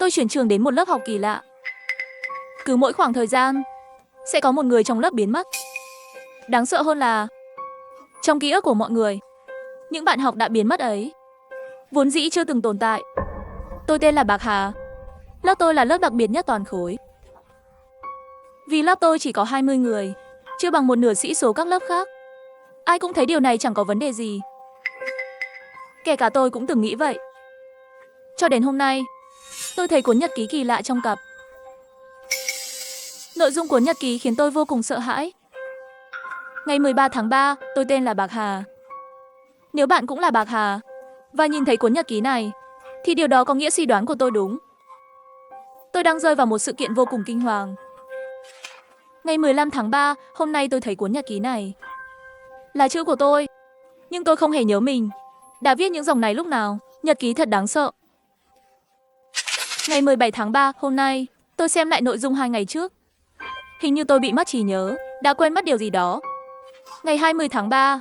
tôi chuyển trường đến một lớp học kỳ lạ. Cứ mỗi khoảng thời gian, sẽ có một người trong lớp biến mất. Đáng sợ hơn là, trong ký ức của mọi người, những bạn học đã biến mất ấy, vốn dĩ chưa từng tồn tại. Tôi tên là Bạc Hà. Lớp tôi là lớp đặc biệt nhất toàn khối. Vì lớp tôi chỉ có 20 người, chưa bằng một nửa sĩ số các lớp khác. Ai cũng thấy điều này chẳng có vấn đề gì. Kể cả tôi cũng từng nghĩ vậy. Cho đến hôm nay, tôi thấy cuốn nhật ký kỳ lạ trong cặp. Nội dung cuốn nhật ký khiến tôi vô cùng sợ hãi. Ngày 13 tháng 3, tôi tên là Bạc Hà. Nếu bạn cũng là Bạc Hà và nhìn thấy cuốn nhật ký này, thì điều đó có nghĩa suy đoán của tôi đúng. Tôi đang rơi vào một sự kiện vô cùng kinh hoàng. Ngày 15 tháng 3, hôm nay tôi thấy cuốn nhật ký này. Là chữ của tôi, nhưng tôi không hề nhớ mình đã viết những dòng này lúc nào. Nhật ký thật đáng sợ. Ngày 17 tháng 3, hôm nay, tôi xem lại nội dung 2 ngày trước. Hình như tôi bị mất trí nhớ, đã quên mất điều gì đó. Ngày 20 tháng 3,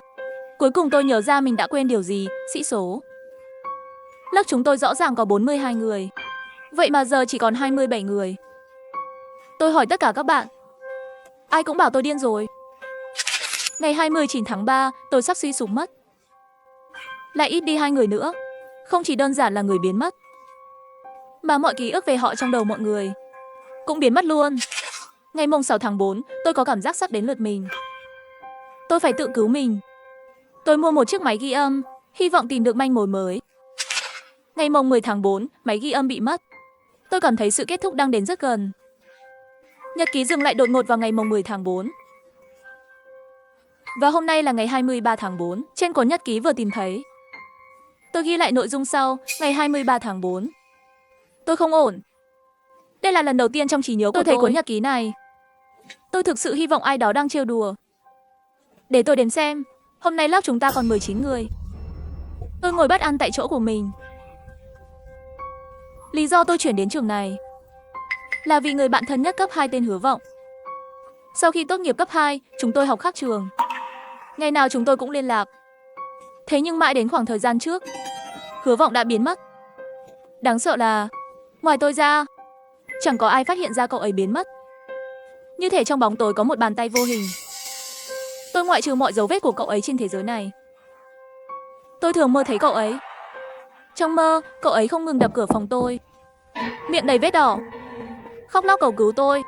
cuối cùng tôi nhớ ra mình đã quên điều gì, sĩ số. Lớp chúng tôi rõ ràng có 42 người, vậy mà giờ chỉ còn 27 người. Tôi hỏi tất cả các bạn, ai cũng bảo tôi điên rồi. Ngày 29 tháng 3, tôi sắp suy sụp mất. Lại ít đi 2 người nữa, không chỉ đơn giản là người biến mất, mà mọi ký ức về họ trong đầu mọi người cũng biến mất luôn. Ngày mùng 6 tháng 4, tôi có cảm giác sắp đến lượt mình. Tôi phải tự cứu mình. Tôi mua một chiếc máy ghi âm, hy vọng tìm được manh mối mới. Ngày mùng 10 tháng 4, máy ghi âm bị mất. Tôi cảm thấy sự kết thúc đang đến rất gần. Nhật ký dừng lại đột ngột vào ngày mùng 10 tháng 4. Và hôm nay là ngày 23 tháng 4. Trên cuốn nhật ký vừa tìm thấy, tôi ghi lại nội dung sau, ngày 23 tháng 4. Tôi không ổn. Đây là lần đầu tiên trong trí nhớ của tôi thấy cuốn nhật ký này. Tôi thực sự hy vọng ai đó đang trêu đùa. Để tôi đếm xem, hôm nay lớp chúng ta còn 19 người. Tôi ngồi bất an tại chỗ của mình. Lý do tôi chuyển đến trường này là vì người bạn thân nhất cấp 2 tên Hứa Vọng. Sau khi tốt nghiệp cấp 2, chúng tôi học khác trường. Ngày nào chúng tôi cũng liên lạc. Thế nhưng mãi đến khoảng thời gian trước, Hứa Vọng đã biến mất. Đáng sợ là, ngoài tôi ra, chẳng có ai phát hiện ra cậu ấy biến mất. Như thể trong bóng tối có một bàn tay vô hình. Tôi ngoại trừ mọi dấu vết của cậu ấy trên thế giới này. Tôi thường mơ thấy cậu ấy. Trong mơ, cậu ấy không ngừng đập cửa phòng tôi, miệng đầy vết đỏ, khóc lóc cầu cứu tôi.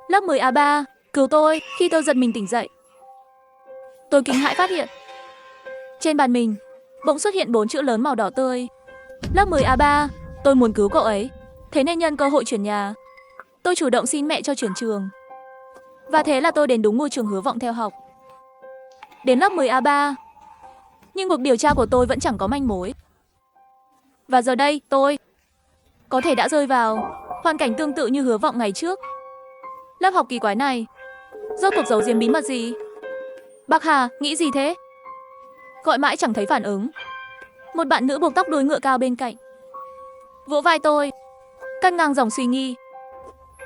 Lớp 10A3, cứu tôi. Khi tôi giật mình tỉnh dậy, tôi kinh hãi phát hiện trên bàn mình bỗng xuất hiện 4 chữ lớn màu đỏ tươi. Lớp 10A3, tôi muốn cứu cậu ấy. Thế nên nhân cơ hội chuyển nhà, tôi chủ động xin mẹ cho chuyển trường. Và thế là tôi đến đúng ngôi trường Hứa Vọng theo học. Đến lớp 10A3, nhưng cuộc điều tra của tôi vẫn chẳng có manh mối. Và giờ đây, tôi có thể đã rơi vào hoàn cảnh tương tự như Hứa Vọng ngày trước. Lớp học kỳ quái này rốt cuộc giấu giếm bí mật gì? Bạc Hà, nghĩ gì thế? Gọi mãi chẳng thấy phản ứng. Một bạn nữ buộc tóc đuôi ngựa cao bên cạnh vỗ vai tôi, cắt ngang dòng suy nghĩ.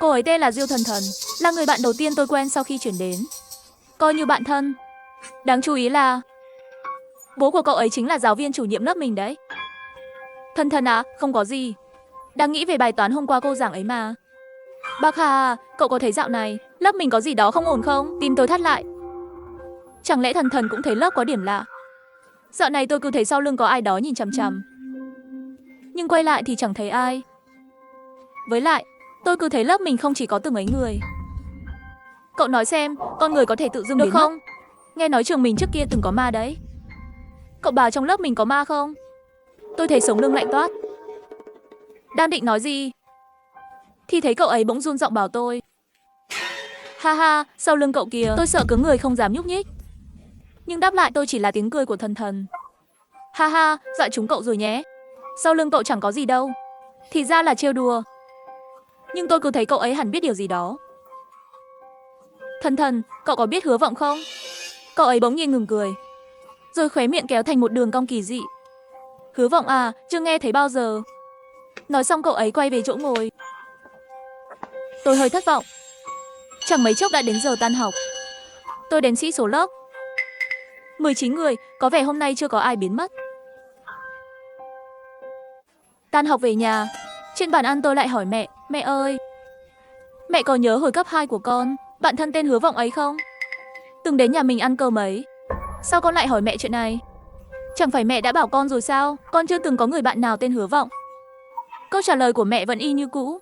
Cô ấy tên là Diêu Thần Thần, là người bạn đầu tiên tôi quen sau khi chuyển đến, coi như bạn thân. Đáng chú ý là bố của cậu ấy chính là giáo viên chủ nhiệm lớp mình đấy. Thần Thần à, không có gì. Đang nghĩ về bài toán hôm qua cô giảng ấy mà. Bạc Hà, cậu có thấy dạo này lớp mình có gì đó không ổn không? Tim tôi thắt lại. Chẳng lẽ Thần Thần cũng thấy lớp có điểm lạ? Dạo này tôi cứ thấy sau lưng có ai đó nhìn chằm chằm, nhưng quay lại thì chẳng thấy ai. Với lại, tôi cứ thấy lớp mình không chỉ có từng ấy người. Cậu nói xem, con người có thể tự dưng được không? Mất. Nghe nói trường mình trước kia từng có ma đấy. Cậu bảo trong lớp mình có ma không? Tôi thấy sống lưng lạnh toát. Đang định nói gì thì thấy cậu ấy bỗng run giọng bảo tôi. Ha ha, sau lưng cậu kìa. Tôi sợ cứng người không dám nhúc nhích, nhưng đáp lại tôi chỉ là tiếng cười của Thần Thần. Ha ha, dọa chúng cậu rồi nhé. Sau lưng cậu chẳng có gì đâu. Thì ra là trêu đùa. Nhưng tôi cứ thấy cậu ấy hẳn biết điều gì đó. Thần Thần, cậu có biết Hứa Vọng không? Cậu ấy bỗng nhiên ngừng cười, rồi khóe miệng kéo thành một đường cong kỳ dị. Hứa Vọng à, chưa nghe thấy bao giờ. Nói xong cậu ấy quay về chỗ ngồi. Tôi hơi thất vọng. Chẳng mấy chốc đã đến giờ tan học. Tôi đếm sĩ số lớp. 19 người, có vẻ hôm nay chưa có ai biến mất. Tan học về nhà, Trên bàn ăn tôi lại hỏi mẹ, mẹ ơi, mẹ có nhớ hồi cấp 2 của con, bạn thân tên Hứa Vọng ấy không? Từng đến nhà mình ăn cơm ấy. Sao con lại hỏi mẹ chuyện này? Chẳng phải mẹ đã bảo con rồi sao, con chưa từng có người bạn nào tên Hứa Vọng. Câu trả lời của mẹ vẫn y như cũ.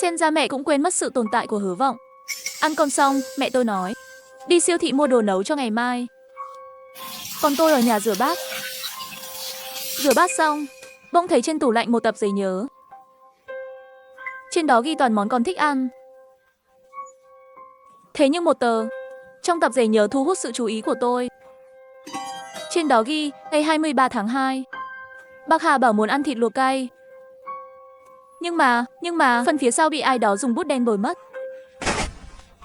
Xem ra mẹ cũng quên mất sự tồn tại của Hứa Vọng. Ăn cơm xong, mẹ tôi nói, đi siêu thị mua đồ nấu cho ngày mai. Còn tôi ở nhà rửa bát. Rửa bát xong, bỗng thấy trên tủ lạnh một tập giấy nhớ. Trên đó ghi toàn món con thích ăn. Thế nhưng một tờ trong tập giấy nhớ thu hút sự chú ý của tôi. Trên đó ghi ngày 23 tháng 2. Bác Hà bảo muốn ăn thịt luộc cay. Nhưng mà phần phía sau bị ai đó dùng bút đen bồi mất.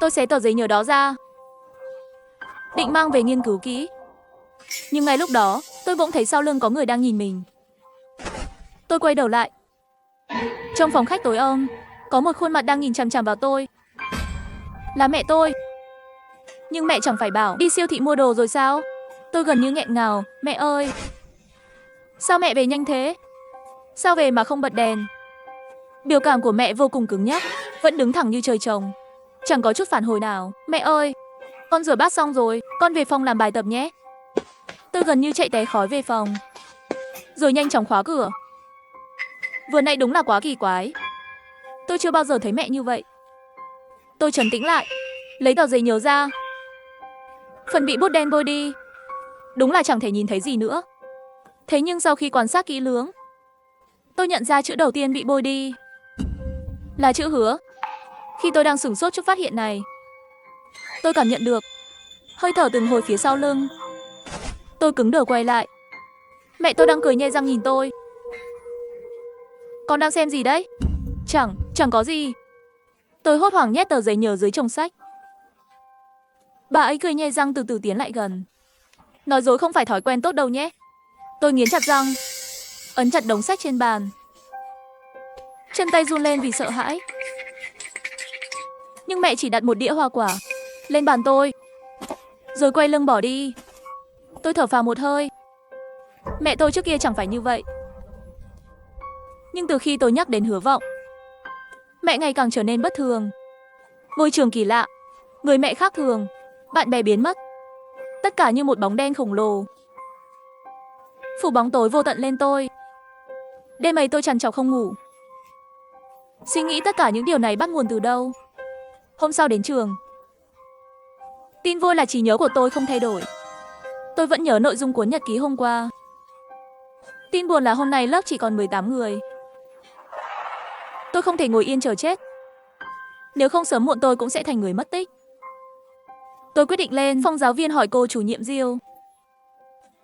Tôi xé tờ giấy nhớ đó ra, định mang về nghiên cứu kỹ. Nhưng ngay lúc đó, tôi bỗng thấy sau lưng có người đang nhìn mình. Tôi quay đầu lại. Trong phòng khách tối om, có một khuôn mặt đang nhìn chằm chằm vào tôi. Là mẹ tôi. Nhưng mẹ chẳng phải bảo đi siêu thị mua đồ rồi sao? Tôi gần như nghẹn ngào, mẹ ơi. Sao mẹ về nhanh thế? Sao về mà không bật đèn? Biểu cảm của mẹ vô cùng cứng nhắc, vẫn đứng thẳng như trời trồng. Chẳng có chút phản hồi nào. Mẹ ơi, con rửa bát xong rồi, con về phòng làm bài tập nhé. Tôi gần như chạy té khói về phòng, rồi nhanh chóng khóa cửa. Vừa nãy đúng là quá kỳ quái. Tôi chưa bao giờ thấy mẹ như vậy. Tôi trấn tĩnh lại, lấy tờ giấy nhớ ra. Phần bị bút đen bôi đi, đúng là chẳng thể nhìn thấy gì nữa. Thế nhưng sau khi quan sát kỹ lưỡng, tôi nhận ra chữ đầu tiên bị bôi đi là chữ Hứa. Khi tôi đang sửng sốt trước phát hiện này, tôi cảm nhận được hơi thở từng hồi phía sau lưng. Tôi cứng đờ quay lại. Mẹ tôi đang cười nhe răng nhìn tôi. Con đang xem gì đấy? Chẳng có gì. Tôi hốt hoảng nhét tờ giấy nhớ dưới chồng sách. Bà ấy cười nhe răng từ từ tiến lại gần. Nói dối không phải thói quen tốt đâu nhé. Tôi nghiến chặt răng, ấn chặt đống sách trên bàn. Chân tay run lên vì sợ hãi. Nhưng mẹ chỉ đặt một đĩa hoa quả lên bàn tôi, rồi quay lưng bỏ đi. Tôi thở phào một hơi. Mẹ tôi trước kia chẳng phải như vậy. Nhưng từ khi tôi nhắc đến Hứa Vọng, mẹ ngày càng trở nên bất thường. Ngôi trường kỳ lạ, người mẹ khác thường, bạn bè biến mất. Tất cả như một bóng đen khổng lồ phủ bóng tối vô tận lên tôi. Đêm ấy tôi trằn trọc không ngủ, suy nghĩ tất cả những điều này bắt nguồn từ đâu. Hôm sau đến trường, tin vui là trí nhớ của tôi không thay đổi. Tôi vẫn nhớ nội dung cuốn nhật ký hôm qua. Tin buồn là hôm nay lớp chỉ còn 18 người. Tôi không thể ngồi yên chờ chết. Nếu không sớm muộn tôi cũng sẽ thành người mất tích. Tôi quyết định lên phòng giáo viên hỏi cô chủ nhiệm Diêu.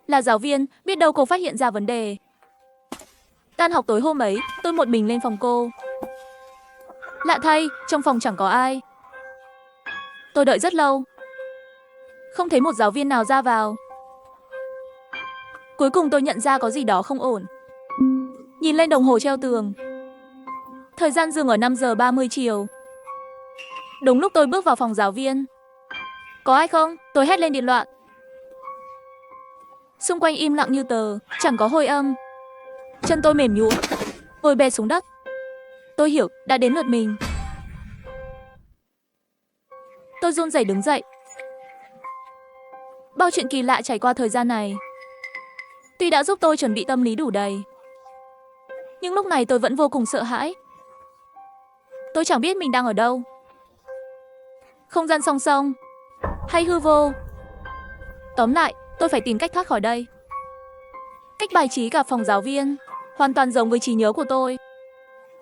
Là giáo viên, biết đâu cô phát hiện ra vấn đề. Tan học tối hôm ấy, tôi một mình lên phòng cô. Lạ thay, trong phòng chẳng có ai. Tôi đợi rất lâu, không thấy một giáo viên nào ra vào. Cuối cùng tôi nhận ra có gì đó không ổn. Nhìn lên đồng hồ treo tường, thời gian dừng ở 5 giờ 30 chiều. Đúng lúc tôi bước vào phòng giáo viên. Có ai không? Tôi hét lên điên loạn. Xung quanh im lặng như tờ, chẳng có hồi âm. Chân tôi mềm nhũn, ngồi bệt xuống đất. Tôi hiểu, đã đến lượt mình. Tôi run rẩy đứng dậy. Bao chuyện kỳ lạ trải qua thời gian này, tuy đã giúp tôi chuẩn bị tâm lý đủ đầy, nhưng lúc này tôi vẫn vô cùng sợ hãi. Tôi chẳng biết mình đang ở đâu. Không gian song song hay hư vô. Tóm lại, tôi phải tìm cách thoát khỏi đây. Cách bài trí cả phòng giáo viên hoàn toàn giống với trí nhớ của tôi.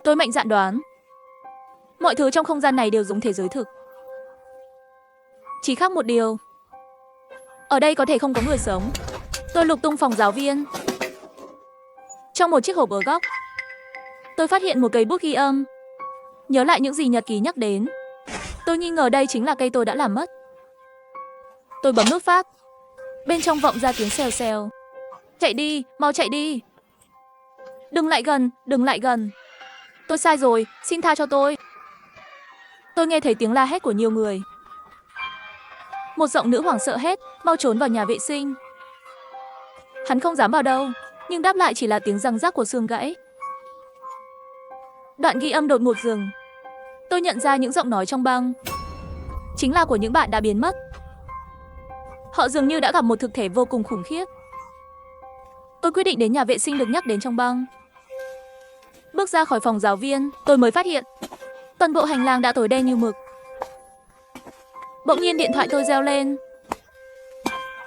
Tôi mạnh dạn đoán, mọi thứ trong không gian này đều giống thế giới thực. Chỉ khác một điều, ở đây có thể không có người sống. Tôi lục tung phòng giáo viên. Trong một chiếc hộp ở góc, tôi phát hiện một cây bút ghi âm, nhớ lại những gì nhật ký nhắc đến. Tôi nghi ngờ đây chính là cây tôi đã làm mất. Tôi bấm nút phát. Bên trong vọng ra tiếng xèo xèo. Chạy đi, mau chạy đi. Đừng lại gần, đừng lại gần. Tôi sai rồi, xin tha cho tôi. Tôi nghe thấy tiếng la hét của nhiều người. Một giọng nữ hoảng sợ hét, mau trốn vào nhà vệ sinh. Hắn không dám vào đâu, nhưng đáp lại chỉ là tiếng răng rắc của xương gãy. Đoạn ghi âm đột ngột dừng. Tôi nhận ra những giọng nói trong băng chính là của những bạn đã biến mất. Họ dường như đã gặp một thực thể vô cùng khủng khiếp. Tôi quyết định đến nhà vệ sinh được nhắc đến trong băng. Bước ra khỏi phòng giáo viên, tôi mới phát hiện toàn bộ hành lang đã tối đen như mực. Bỗng nhiên điện thoại tôi reo lên.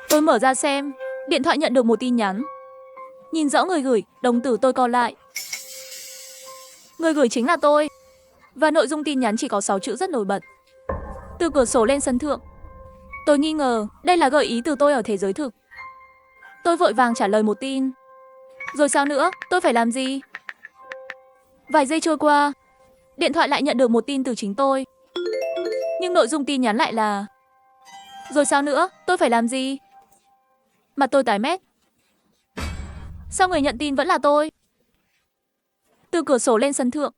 Tôi mở ra xem, điện thoại nhận được một tin nhắn. Nhìn rõ người gửi, đồng tử tôi co lại. Người gửi chính là tôi. Và nội dung tin nhắn chỉ có 6 chữ rất nổi bật. Từ cửa sổ lên sân thượng. Tôi nghi ngờ, đây là gợi ý từ tôi ở thế giới thực. Tôi vội vàng trả lời một tin. Rồi sao nữa, tôi phải làm gì? Vài giây trôi qua, điện thoại lại nhận được một tin từ chính tôi. Nhưng nội dung tin nhắn lại là: rồi sao nữa, tôi phải làm gì? Mặt tôi tái mét. Sao người nhận tin vẫn là tôi? Từ cửa sổ lên sân thượng.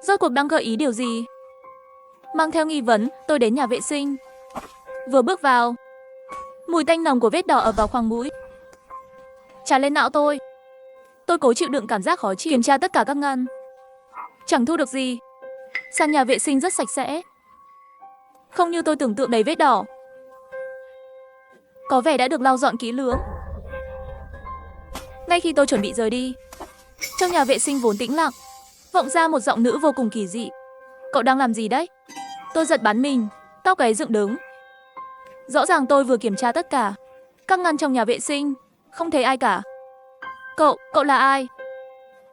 Rốt cuộc đang gợi ý điều gì? Mang theo nghi vấn, tôi đến nhà vệ sinh. Vừa bước vào, mùi tanh nồng của vết đỏ ập vào khoang mũi, tràn lên não tôi. Tôi cố chịu đựng cảm giác khó chịu, kiểm tra tất cả các ngăn. Chẳng thu được gì. Sàn nhà vệ sinh rất sạch sẽ, không như tôi tưởng tượng đầy vết đỏ. Có vẻ đã được lau dọn kỹ lưỡng. Ngay khi tôi chuẩn bị rời đi, trong nhà vệ sinh vốn tĩnh lặng, vọng ra một giọng nữ vô cùng kỳ dị. Cậu đang làm gì đấy? Tôi giật bắn mình, tóc gáy dựng đứng. Rõ ràng tôi vừa kiểm tra tất cả các ngăn trong nhà vệ sinh, không thấy ai cả. Cậu là ai?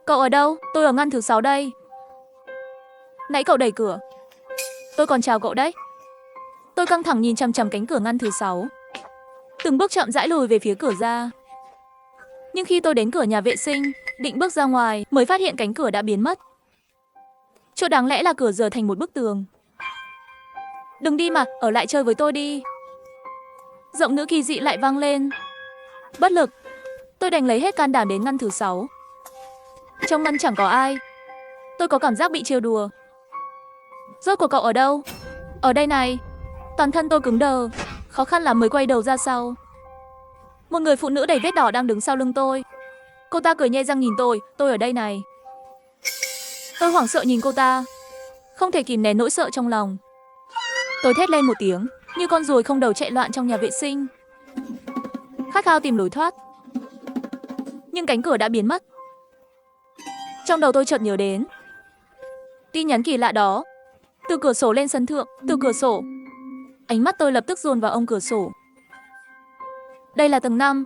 Cậu ở đâu? Tôi ở ngăn thứ 6 đây. Nãy cậu đẩy cửa, tôi còn chào cậu đấy. Tôi căng thẳng nhìn chằm chằm cánh cửa ngăn thứ 6. Từng bước chậm rãi lùi về phía cửa ra. Nhưng khi tôi đến cửa nhà vệ sinh, định bước ra ngoài, mới phát hiện cánh cửa đã biến mất. Chỗ đáng lẽ là cửa giờ thành một bức tường. Đừng đi mà, ở lại chơi với tôi đi. Giọng nữ kỳ dị lại vang lên. Bất lực, tôi đành lấy hết can đảm đến ngăn thứ 6. Trong ngăn chẳng có ai. Tôi có cảm giác bị trêu đùa. Rốt cuộc cậu ở đâu? Ở đây này. Toàn thân tôi cứng đờ, khó khăn lắm mới quay đầu ra sau. Một người phụ nữ đầy vết đỏ đang đứng sau lưng tôi. Cô ta cười nhe răng nhìn tôi ở đây này. Tôi hoảng sợ nhìn cô ta, không thể kìm nén nỗi sợ trong lòng. Tôi thét lên một tiếng, như con ruồi không đầu chạy loạn trong nhà vệ sinh, khát khao tìm lối thoát. Nhưng cánh cửa đã biến mất. Trong đầu tôi chợt nhớ đến tin nhắn kỳ lạ đó. Từ cửa sổ lên sân thượng, từ cửa sổ. Ánh mắt tôi lập tức dồn vào ông cửa sổ. Đây là tầng 5.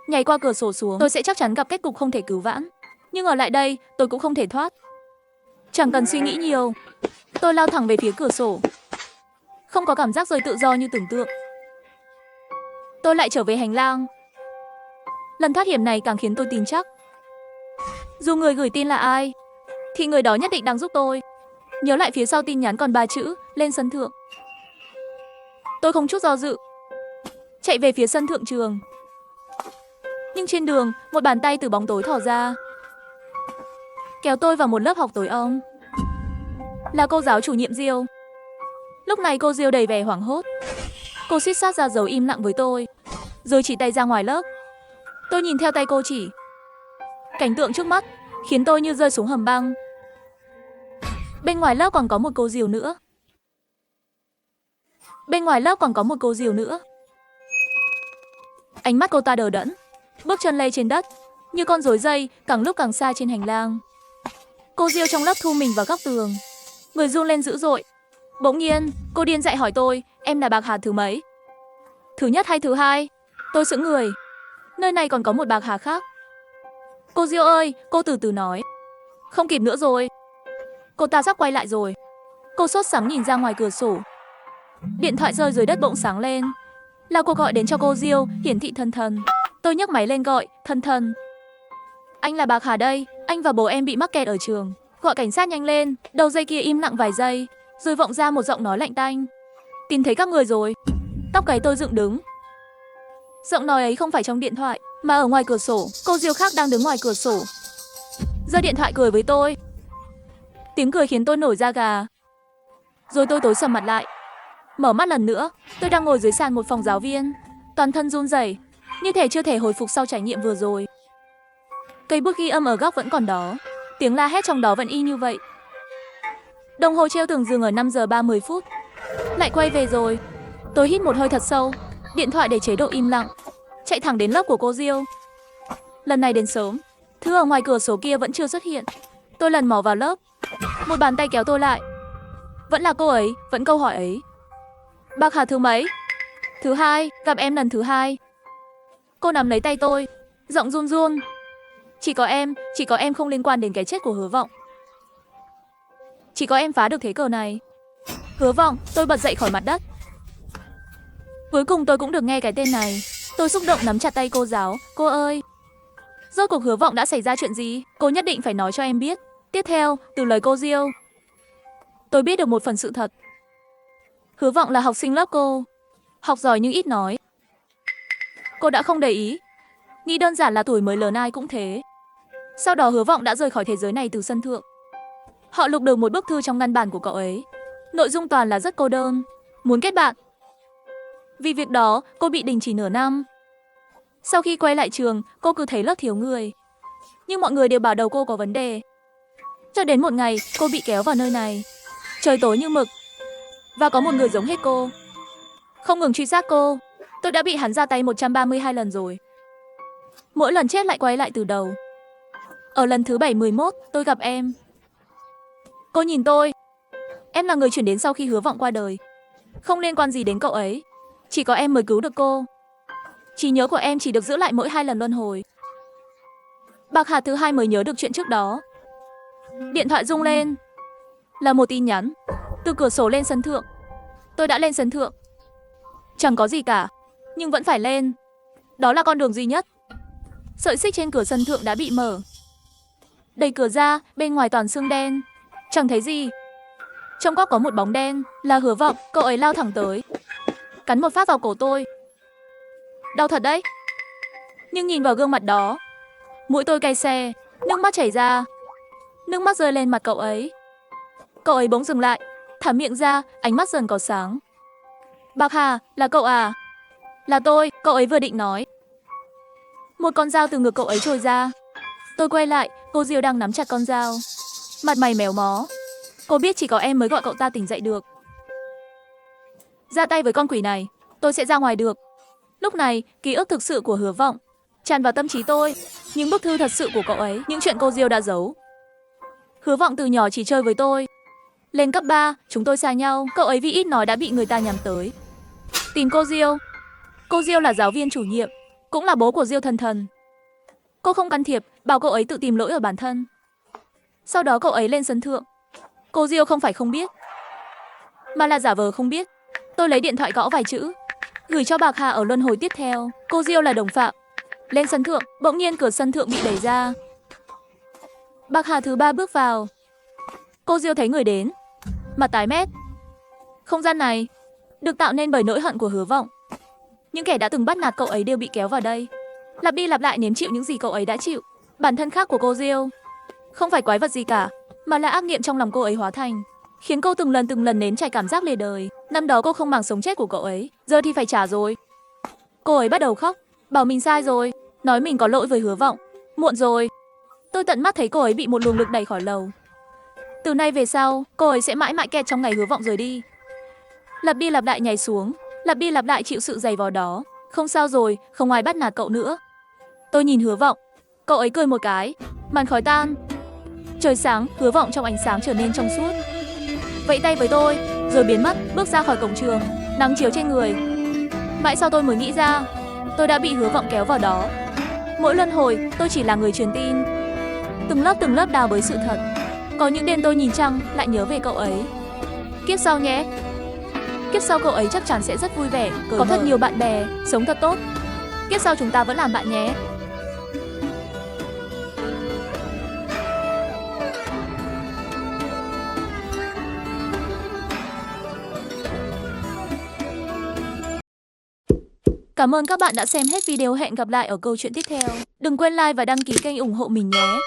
Nhảy qua cửa sổ xuống, tôi sẽ chắc chắn gặp kết cục không thể cứu vãn. Nhưng ở lại đây, tôi cũng không thể thoát. Chẳng cần suy nghĩ nhiều, tôi lao thẳng về phía cửa sổ. Không có cảm giác rơi tự do như tưởng tượng. Tôi lại trở về hành lang. Lần thoát hiểm này càng khiến tôi tin chắc, dù người gửi tin là ai, thì người đó nhất định đang giúp tôi. Nhớ lại phía sau tin nhắn còn 3 chữ, lên sân thượng. Tôi không chút do dự, chạy về phía sân thượng trường. Nhưng trên đường, một bàn tay từ bóng tối thò ra, kéo tôi vào một lớp học tối om. Là cô giáo chủ nhiệm Diêu. Lúc này cô Diêu đầy vẻ hoảng hốt. Cô suýt sát ra dấu im lặng với tôi, rồi chỉ tay ra ngoài lớp. Tôi nhìn theo tay cô chỉ. Cảnh tượng trước mắt khiến tôi như rơi xuống hầm băng. Bên ngoài lớp còn có một cô Diêu nữa. Ánh mắt cô ta đờ đẫn, bước chân lay trên đất, như con rối dây, càng lúc càng xa trên hành lang. Cô Diêu trong lớp thu mình vào góc tường, người run lên dữ dội. Bỗng nhiên, cô điên dại hỏi tôi, em là bạc hà thứ mấy? Thứ nhất hay thứ hai? Tôi sững người. Nơi này còn có một bạc hà khác. Cô Diêu ơi, cô từ từ nói. Không kịp nữa rồi. Cô ta sắp quay lại rồi. Cô sốt sắng nhìn ra ngoài cửa sổ. Điện thoại rơi dưới đất bỗng sáng lên. Là cuộc gọi đến cho cô Diêu, hiển thị thân thân. Tôi nhấc máy lên gọi, thân thân. Anh là bạc hà đây, anh và bố em bị mắc kẹt ở trường. Gọi cảnh sát nhanh lên. Đầu dây kia im lặng vài giây, rồi vọng ra một giọng nói lạnh tanh. Tìm thấy các người rồi. Tóc gáy tôi dựng đứng. Giọng nói ấy không phải trong điện thoại, mà ở ngoài cửa sổ. Cô Diêu khác đang đứng ngoài cửa sổ, giơ điện thoại cười với tôi. Tiếng cười khiến tôi nổi da gà. Rồi tôi tối sầm mặt lại. Mở mắt lần nữa, tôi đang ngồi dưới sàn một phòng giáo viên, toàn thân run rẩy, như thể chưa thể hồi phục sau trải nghiệm vừa rồi. Cây bút ghi âm ở góc vẫn còn đó, Tiếng la hét trong đó vẫn y như vậy. Đồng hồ treo tường dừng ở 5 giờ 30 phút. Lại quay về rồi. Tôi hít một hơi thật sâu, điện thoại để chế độ im lặng, chạy thẳng đến lớp của cô Diêu. Lần này đến sớm, thứ ở ngoài cửa sổ kia vẫn chưa xuất hiện. Tôi lần mò vào lớp, một bàn tay kéo tôi lại. Vẫn là cô ấy, vẫn câu hỏi ấy. Bác Hà thứ mấy? Thứ hai, gặp em lần thứ hai. Cô nắm lấy tay tôi, giọng run run. Chỉ có em không liên quan đến cái chết của Hứa Vọng. Chỉ có em phá được thế cờ này. Hứa Vọng, tôi bật dậy khỏi mặt đất. Cuối cùng tôi cũng được nghe cái tên này. Tôi xúc động nắm chặt tay cô giáo. Cô ơi, rốt cuộc Hứa Vọng đã xảy ra chuyện gì? Cô nhất định phải nói cho em biết. Tiếp theo, từ lời cô Diêu, tôi biết được một phần sự thật. Hứa Vọng là học sinh lớp cô, học giỏi nhưng ít nói. Cô đã không để ý, nghĩ đơn giản là tuổi mới lớn ai cũng thế. Sau đó Hứa Vọng đã rời khỏi thế giới này từ sân thượng. Họ lục được một bức thư trong ngăn bàn của cậu ấy. Nội dung toàn là rất cô đơn, muốn kết bạn. Vì việc đó, cô bị đình chỉ nửa năm. Sau khi quay lại trường, cô cứ thấy lớp thiếu người. Nhưng mọi người đều bảo đầu cô có vấn đề. Cho đến một ngày, cô bị kéo vào nơi này. Trời tối như mực, và có một người giống hết cô, không ngừng truy sát cô. Tôi đã bị hắn ra tay 132 lần rồi. Mỗi lần chết lại quay lại từ đầu. Ở lần thứ 71, tôi gặp em. Cô nhìn tôi. Em là người chuyển đến sau khi Hứa Vọng qua đời. Không liên quan gì đến cậu ấy. Chỉ có em mới cứu được cô. Trí nhớ của em chỉ được giữ lại mỗi 2 lần luân hồi. Bạc Hà thứ hai mới nhớ được chuyện trước đó. Điện thoại rung lên. Là một tin nhắn. Từ cửa sổ lên sân thượng. Tôi đã lên sân thượng. Chẳng có gì cả, nhưng vẫn phải lên. Đó là con đường duy nhất. Sợi xích trên cửa sân thượng đã bị mở. Đẩy cửa ra, bên ngoài toàn xương đen. Chẳng thấy gì. Trong góc có một bóng đen, là Hứa Vọng. Cậu ấy lao thẳng tới, cắn một phát vào cổ tôi. Đau thật đấy. Nhưng nhìn vào gương mặt đó, mũi tôi cay xè, nước mắt chảy ra. Nước mắt rơi lên mặt cậu ấy. Cậu ấy bỗng dừng lại, thả miệng ra, ánh mắt dần có sáng. Bạc Hà, là cậu à? Là tôi, cậu ấy vừa định nói. Một con dao từ ngực cậu ấy trồi ra. Tôi quay lại, cô Diêu đang nắm chặt con dao. Mặt mày méo mó. Cô biết chỉ có em mới gọi cậu ta tỉnh dậy được. Ra tay với con quỷ này, tôi sẽ ra ngoài được. Lúc này, ký ức thực sự của Hứa Vọng tràn vào tâm trí tôi. Những bức thư thật sự của cậu ấy, những chuyện cô Diêu đã giấu. Hứa Vọng từ nhỏ chỉ chơi với tôi. Lên cấp 3, chúng tôi xa nhau. Cậu ấy vì ít nói đã bị người ta nhắm tới. Tìm cô Diêu. Cô Diêu là giáo viên chủ nhiệm, cũng là bố của Diêu Thần Thần. Cô không can thiệp, bảo cậu ấy tự tìm lỗi ở bản thân. Sau đó cậu ấy lên sân thượng. Cô Diêu không phải không biết, mà là giả vờ không biết. Tôi lấy điện thoại gõ vài chữ, gửi cho Bạc Hà ở luân hồi tiếp theo. Cô Diêu là đồng phạm. Lên sân thượng, bỗng nhiên cửa sân thượng bị đẩy ra. Bạc Hà thứ ba bước vào. Cô Diêu thấy người đến, mặt tái mét. Không gian này được tạo nên bởi nỗi hận của Hứa Vọng. Những kẻ đã từng bắt nạt cậu ấy đều bị kéo vào đây, lặp đi lặp lại nếm chịu những gì cậu ấy đã chịu. Bản thân khác của cô Diêu không phải quái vật gì cả, mà là ác nghiệm trong lòng cô ấy hóa thành, khiến cô từng lần nếm trải cảm giác lìa đời. Năm đó cô không màng sống chết của cậu ấy, giờ thì phải trả rồi. Cô ấy bắt đầu khóc, bảo mình sai rồi, nói mình có lỗi với Hứa Vọng. Muộn rồi. Tôi tận mắt thấy cô ấy bị một luồng lực đẩy khỏi lầu. Từ nay về sau, cô ấy sẽ mãi mãi kẹt trong ngày Hứa Vọng rời đi. Lặp đi lặp lại nhảy xuống, lặp đi lặp lại chịu sự giày vò đó. Không sao rồi, không ai bắt nạt cậu nữa. Tôi nhìn Hứa Vọng, cậu ấy cười một cái, màn khói tan. Trời sáng, Hứa Vọng trong ánh sáng trở nên trong suốt. Vẫy tay với tôi, rồi biến mất, bước ra khỏi cổng trường, nắng chiếu trên người. Mãi sau tôi mới nghĩ ra, tôi đã bị Hứa Vọng kéo vào đó. Mỗi luân hồi, tôi chỉ là người truyền tin. Từng lớp đào bới sự thật. Có những đêm tôi nhìn trăng, lại nhớ về cậu ấy. Kiếp sau nhé. Kiếp sau cậu ấy chắc chắn sẽ rất vui vẻ, có thật nhiều bạn bè, sống thật tốt. Kiếp sau chúng ta vẫn làm bạn nhé. Cảm ơn các bạn đã xem hết video, hẹn gặp lại ở câu chuyện tiếp theo. Đừng quên like và đăng ký kênh ủng hộ mình nhé.